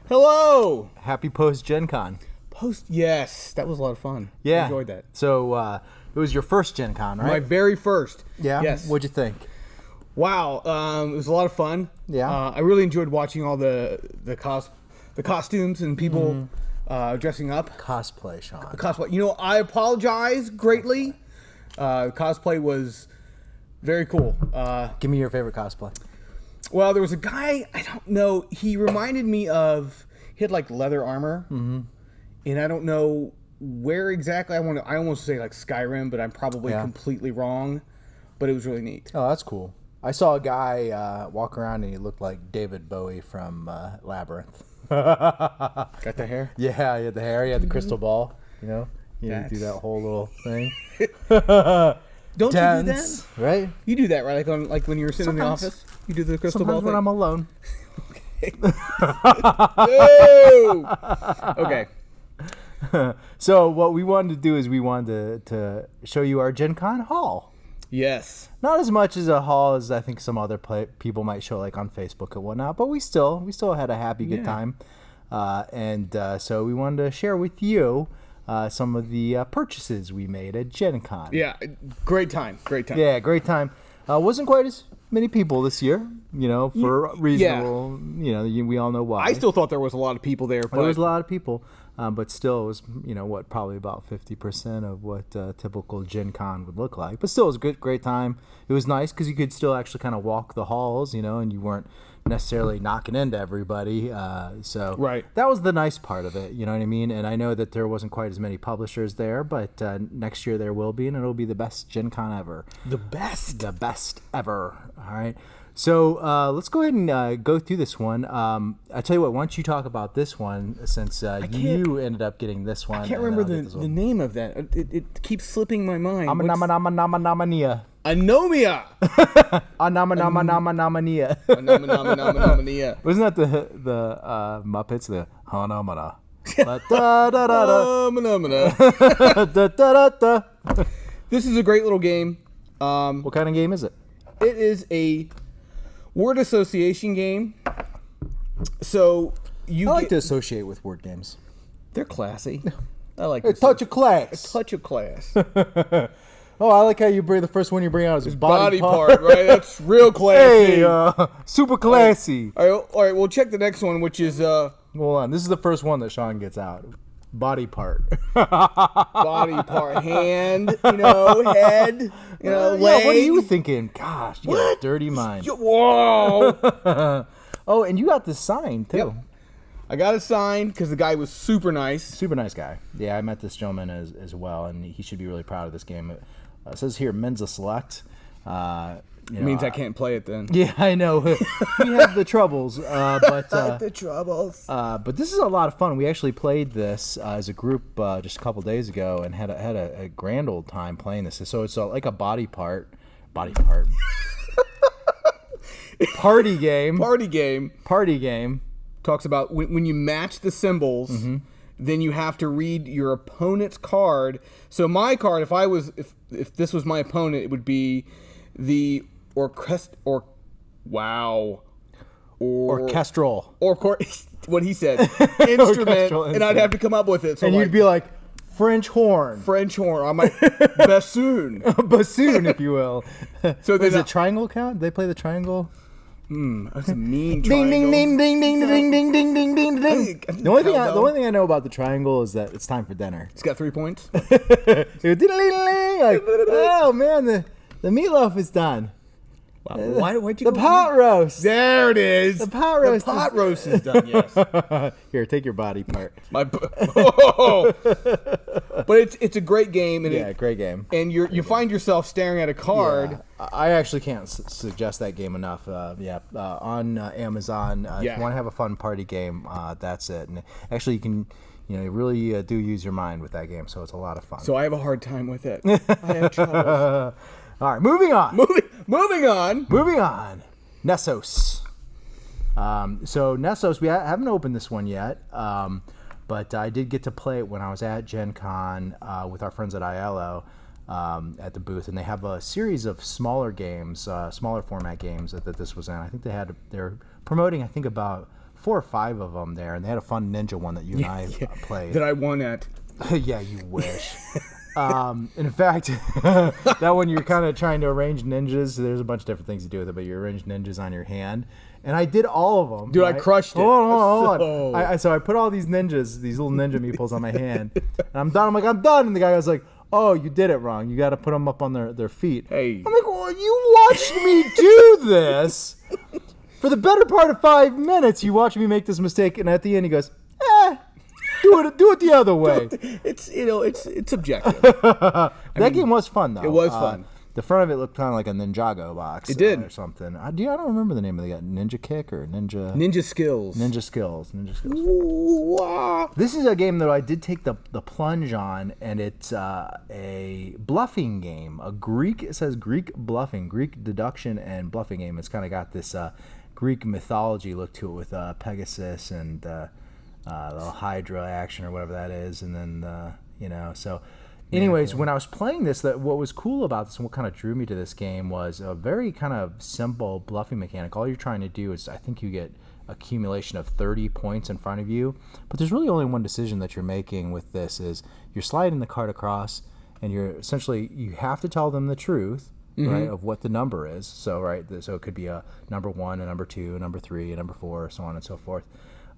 Hello! Happy post-Gen Con. Yes, that was a lot of fun. Yeah. I enjoyed that. So, it was your first Gen Con, right? My very first. Yeah? Yes. What'd you think? Wow, it was a lot of fun. Yeah. I really enjoyed watching all the costumes and people dressing up. Cosplay, Sean. Cosplay. You know, I apologize greatly. Cosplay was very cool. Give me your favorite cosplay. Well, there was a guy, I don't know, he reminded me of, he had like leather armor. Mm-hmm. And I don't know where exactly, I almost say like Skyrim, but I'm probably completely wrong. But it was really neat. Oh, that's cool. I saw a guy walk around and he looked like David Bowie from Labyrinth. Got the hair? Yeah, he had the hair, he had the crystal ball, you know? You do that whole little thing. Don't you do that? Right? You do that, right? Like when you're sitting in the office? You do the crystal ball thing? When I'm alone. Okay. So what we wanted to do is we wanted to show you our Gen Con haul. Yes. Not as much as a haul as I think some other people might show like on Facebook and whatnot, but we still had a happy good time. So we wanted to share with you some of the purchases we made at Gen Con. Yeah, great time. Yeah, great time. Wasn't quite as many people this year, for reasonable, we all know why. I still thought there was a lot of people there. But there was a lot of people, but still it was, probably about 50% of what typical Gen Con would look like. But still, it was a great time. It was nice because you could still actually kind of walk the halls, and you weren't necessarily knocking into everybody. So right. That was the nice part of it, you know what I mean? And I know that there wasn't quite as many publishers there, but next year there will be, and it'll be the best Gen Con ever. The best ever. All right. So let's go ahead and go through this one. I tell you what, why don't you talk about this one since you ended up getting this one. I can't remember the name of that. It keeps slipping my mind. Anomania. Anomia. Anomania. Anomania. Wasn't that the Muppets? The Hanomana. This is a great little game. What kind of game is it? It is a word association game. So I like to associate with word games. They're classy. I like a touch of class. A touch of class. Oh, I like how you bring the first one you bring out is body part, right? That's real classy. Hey, super classy. All right. We'll check the next one, which is Hold on. This is the first one that Sean gets out. Body part. Body part. Hand. Head. Leg. Yeah, what are you thinking? Gosh, you got a dirty mind. Whoa. Oh, and you got this sign too. Yep. I got it signed because the guy was super nice. Super nice guy. Yeah, I met this gentleman as well, and he should be really proud of this game. It says here, Men's a Select. It means I can't play it then. Yeah, I know. We have the troubles. But the troubles. But this is a lot of fun. We actually played this as a group just a couple days ago and had a grand old time playing this. So it's like a body part. Party game. Talks about when you match the symbols, then you have to read your opponent's card. So my card, if this was my opponent, it would be the orchestral. What he said, instrument, and I'd have to come up with it. So and you'd be like, French horn. I might bassoon. Bassoon, if you will. So does a triangle count? They play the triangle. That's a mean ding, triangle. Ding, ding, ding, ding, ding, ding, ding, ding, ding. The only thing I know about the triangle is that it's time for dinner. It's got 3 points. Like, oh man, the meatloaf is done. Wow. Why'd you the pot roast. There it is. The pot roast. The pot roast is done. Yes. Here, take your body part. But it's a great game. And great game. And you find yourself staring at a card. Yeah. I actually can't suggest that game enough. On Amazon, if you want to have a fun party game, that's it. And actually, you can. You really do use your mind with that game, so it's a lot of fun. So I have a hard time with it. I have trouble. All right, moving on. Moving on. Nessos. So Nessos, we haven't opened this one yet, but I did get to play it when I was at Gen Con with our friends at ILO at the booth, and they have a series of smaller games, smaller format games that this was in. I think they're promoting, I think, about 4 or 5 of them there, and they had a fun ninja one that you and I played. That I won at. Yeah, you wish. In fact, that one you're kind of trying to arrange ninjas. There's a bunch of different things to do with it, but you arrange ninjas on your hand. And I did all of them. Dude, right? I crushed it. Hold on. So I put all these ninjas, these little ninja meeples on my hand. And I'm done. I'm like, I'm done. And the guy was like, oh, you did it wrong. You got to put them up on their feet. Hey. I'm like, well, you watched me do this. For the better part of 5 minutes, you watched me make this mistake. And at the end, he goes, do it the other way. It's subjective. That game was fun though. It was fun. The front of it looked kind of like a Ninjago box. It did. Or something. I don't remember the name of it. Ninja Kick or Ninja Skills. Ninja Skills. Ooh, wow. This is a game that I did take the plunge on, and it's a bluffing game. It says Greek bluffing, Greek deduction and bluffing game. It's kind of got this Greek mythology look to it with Pegasus and the Hydra action or whatever that is, and then so. Anyways, when I was playing this, what was cool about this and what kind of drew me to this game was a very kind of simple bluffing mechanic. All you're trying to do is, I think you get accumulation of 30 points in front of you, but there's really only one decision that you're making with this is you're sliding the card across, and you have to tell them the truth, right, of what the number is. So so it could be a number 1, a number 2, a number 3, a number 4, so on and so forth.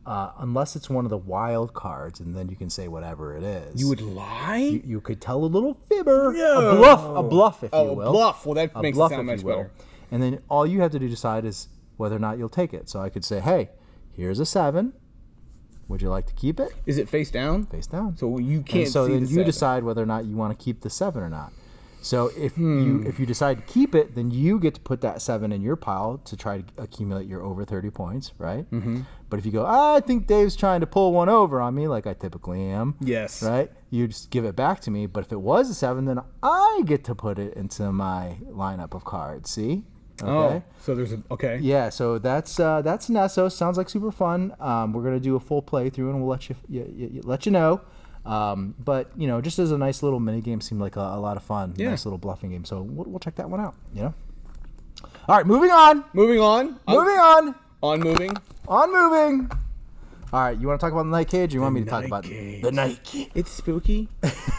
Unless it's one of the wild cards, and then you can say whatever it is. You would lie? You could tell a little fibber. No. A bluff, if you will. A bluff. Well, that makes it sound much better. And then all you have to decide is whether or not you'll take it. So I could say, hey, here's a 7. Would you like to keep it? Is it face down? Face down. So you can't see so then the you 7. decide whether or not you want to keep the 7 or not. So if you decide to keep it, then you get to put that 7 in your pile to try to accumulate your over 30 points, right? Mm-hmm. But if you go, I think Dave's trying to pull one over on me, like I typically am. Yes. Right? You just give it back to me. But if it was a 7, then I get to put it into my lineup of cards. See? Okay. Oh, so there's okay. Yeah, so that's Nessos. Sounds like super fun. We're gonna do a full playthrough, and we'll let you know. But just as a nice little mini game, seemed like a lot of fun. Yeah. Nice little bluffing game. So we'll check that one out. All right, moving on. On moving. All right, you want to talk about the Night Cage, or you want me to talk about the Night Cage? It's spooky.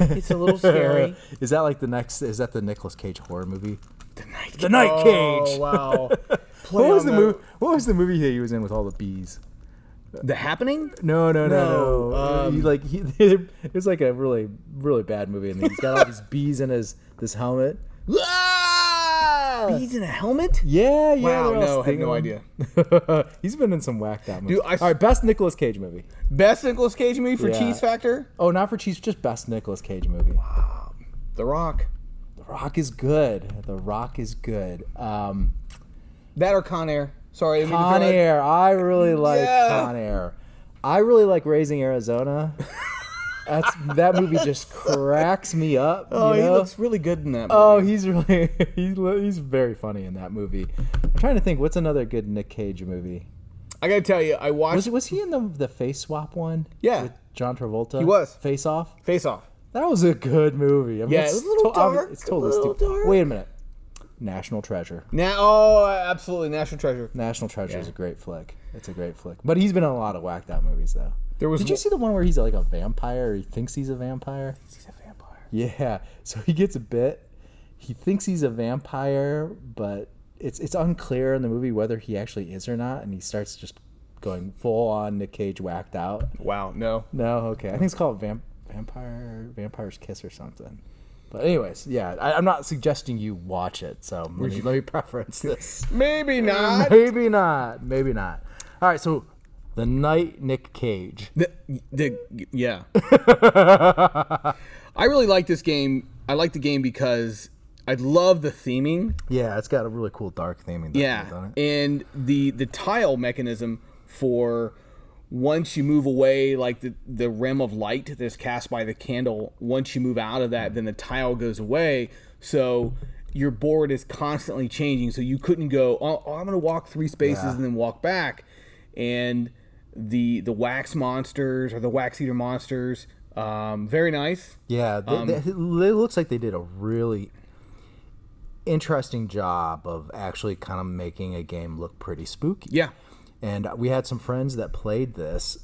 It's a little scary. Is that like is that the Nicolas Cage horror movie? The Night Cage. Oh wow. What was the movie that he was in with all the bees? The Happening? No. It was like a really, really bad movie, and he's got all these bees in this helmet. Bees in a helmet? Yeah. Wow, no, I have no idea. He's been in some whacked out movies. Dude, all right, best Nicolas Cage movie. Best Nicolas Cage movie for Cheese Factor? Oh, not for cheese, just best Nicolas Cage movie. Wow. The Rock. The Rock is good. That or Con Air. Sorry, Con Air. I really like Con Air. I really like Raising Arizona. That movie just cracks me up. Oh, he looks really good in that movie. Oh, he's very funny in that movie. I'm trying to think, what's another good Nick Cage movie? I gotta tell you, I watched. Was he in the Face Swap one? Yeah, with John Travolta. He was. Face Off. That was a good movie. I mean, yeah, it's a little dark. It's totally stupid. Dark. Wait a minute. National Treasure. Absolutely, National Treasure. National Treasure is a great flick. It's a great flick. But he's been in a lot of whacked out movies, though. Did you see the one where he's like a vampire, or he thinks he's a vampire? Yeah. So he gets bit. He thinks he's a vampire, but it's unclear in the movie whether he actually is or not, and he starts just going full on Nick Cage whacked out. Wow. No. Okay. I think it's called Vampire's Kiss or something. But anyways, yeah, I'm not suggesting you watch it, so let me preference this. Maybe not. All right, so the Night Nick Cage. Yeah. I really like this game. I like the game because I love the theming. Yeah, it's got a really cool dark theming. Yeah, and the tile mechanism for once you move away, like the rim of light that's cast by the candle, once you move out of that, then the tile goes away. So your board is constantly changing. So you couldn't go, I'm going to walk 3 spaces and then walk back. and the wax monsters or the wax eater monsters. Very nice. Yeah, it looks like they did a really interesting job of actually kind of making a game look pretty spooky. Yeah. And we had some friends that played this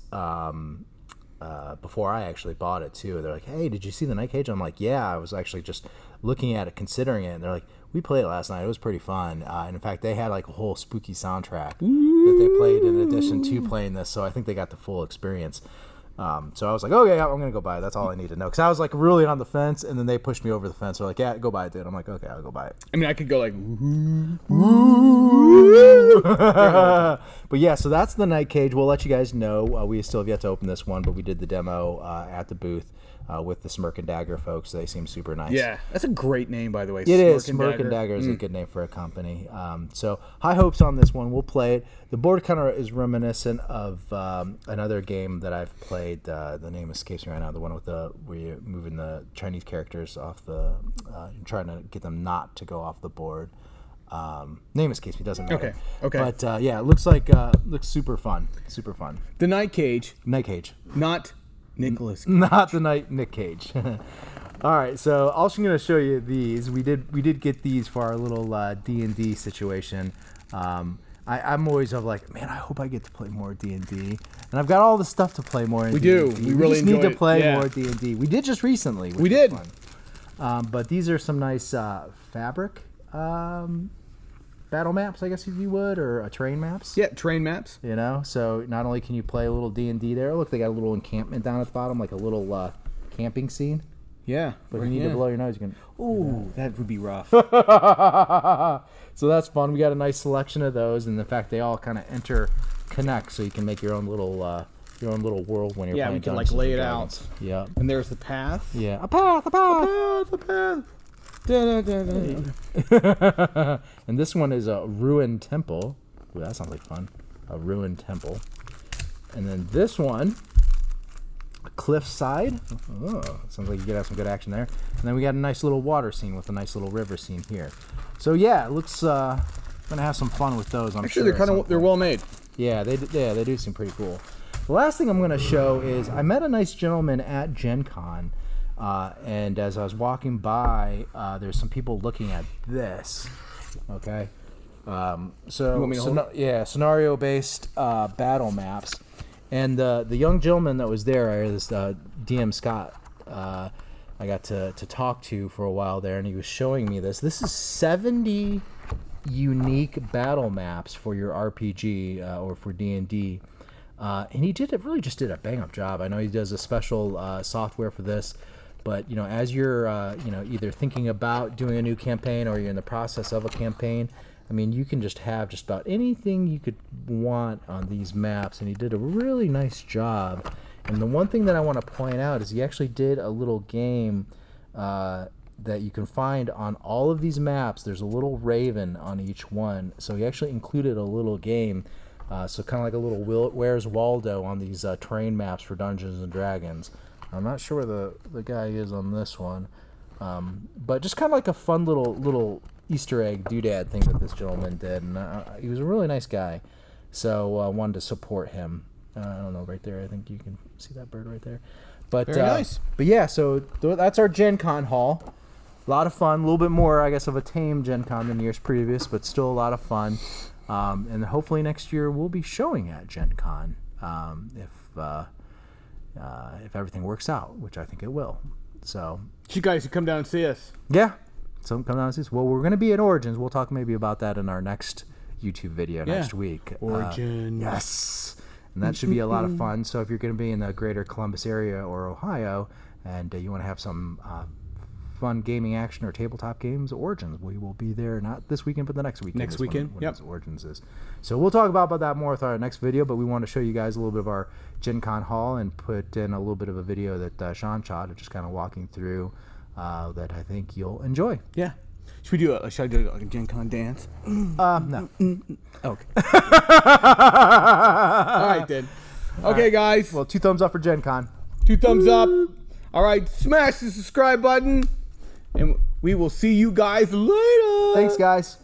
before I actually bought it too. They're like, "Hey, did you see the Night Cage?" I'm like, "Yeah, I was actually just looking at it, considering it." And they're like, "We played it last night. It was pretty fun." And in fact, they had like a whole spooky soundtrack that they played in addition to playing this. So I think they got the full experience. So I was like, okay, I'm going to go buy it. That's all I need to know. Because I was like really on the fence, and then they pushed me over the fence. They're like, yeah, go buy it, dude. I'm like, okay, I'll go buy it. I mean, I could go like, but yeah, so that's the Night Cage. We'll let you guys know. We still have yet to open this one, but we did the demo at the booth with the Smirk and Dagger folks. They seem super nice. yeah, that's a great name, by the way. It is. Smirk and Dagger is a good name for a company. So high hopes on this one. We'll play it. The board kind of is reminiscent of another game that I've played. The name escapes me right now. The one with where you're moving the Chinese characters off the, trying to get them not to go off the board. Name escapes me. Doesn't matter. Okay. But yeah, it looks super fun. Super fun. The Night Cage. Night Cage. Not Nicholas Cage. Not the Nick Cage. All right, so also I'm going to show you these. We did get these for our little D&D situation. I'm always like, man, I hope I get to play more D&D. And I've got all the stuff to play more in We D&D. do. We really just need to enjoy it. play Yeah. more D&D. We did just recently. We did. But these are some nice fabric battle maps, I guess if you would, or terrain maps. Yeah, terrain maps. You know, so not only can you play a little D&D there. Look, they got a little encampment down at the bottom, like a little camping scene. Yeah. But if you need to blow your nose, you can. Ooh, that would be rough. So that's fun. We got a nice selection of those, and the fact they all kind of interconnect, so you can make your own little world when you're playing. Yeah, we can like Dungeons lay and it Dragons. out. Yeah. And there's the path. Yeah. A path. And this one is a ruined temple. Ooh, that sounds like fun. A ruined temple. And then this one, a cliffside. Oh, sounds like you could have some good action there. And then we got a nice little water scene with a nice little river scene here. So yeah, it looks gonna have some fun with those. I'm Actually, sure they're well made. Yeah, they do seem pretty cool. The last thing I'm going to show is I met a nice gentleman at Gen Con, and as I was walking by, there's some people looking at this. Okay, scenario-based battle maps, and the young gentleman that was there, this DM Scott, I got to talk to for a while there, and he was showing me this. This is 70 unique battle maps for your RPG or for D&D. And he really just did a bang-up job. I know he does a special software for this, but as you're either thinking about doing a new campaign or you're in the process of a campaign, I mean, you can just have just about anything you could want on these maps, and he did a really nice job. And the one thing that I want to point out is he actually did a little game that you can find on all of these maps. There's a little raven on each one, so he actually included a little game. So kind of like a little Where's Waldo on these terrain maps for Dungeons and Dragons. I'm not sure where the guy is on this one, but just kind of like a fun little Easter egg doodad thing that this gentleman did, and he was a really nice guy. So I wanted to support him. I don't know, right there. I think you can see that bird right there. But very nice. But yeah, so that's our Gen Con haul. A lot of fun. A little bit more, I guess, of a tame Gen Con than years previous, but still a lot of fun. And hopefully next year we'll be showing at Gen Con if everything works out, which I think it will. So You guys should come down and see us. yeah, so come down and see us. Well, we're going to be at Origins. We'll talk maybe about that in our next YouTube video next week. Origins. Yes. And that should be a lot of fun. So if you're going to be in the greater Columbus area or Ohio and you want to have some fun gaming action or tabletop games, Origins, we will be there not this weekend but the next weekend. Next weekend, when Origins is. So we'll talk about that more with our next video, but we want to show you guys a little bit of our Gen Con haul and put in a little bit of a video that Sean shot of just kind of walking through that I think you'll enjoy. Yeah. Should I do like a Gen Con dance? No. Okay. All right, then. Okay, guys. Well, 2 thumbs up for Gen Con. 2 thumbs up. All right, smash the subscribe button, and we will see you guys later. Thanks, guys.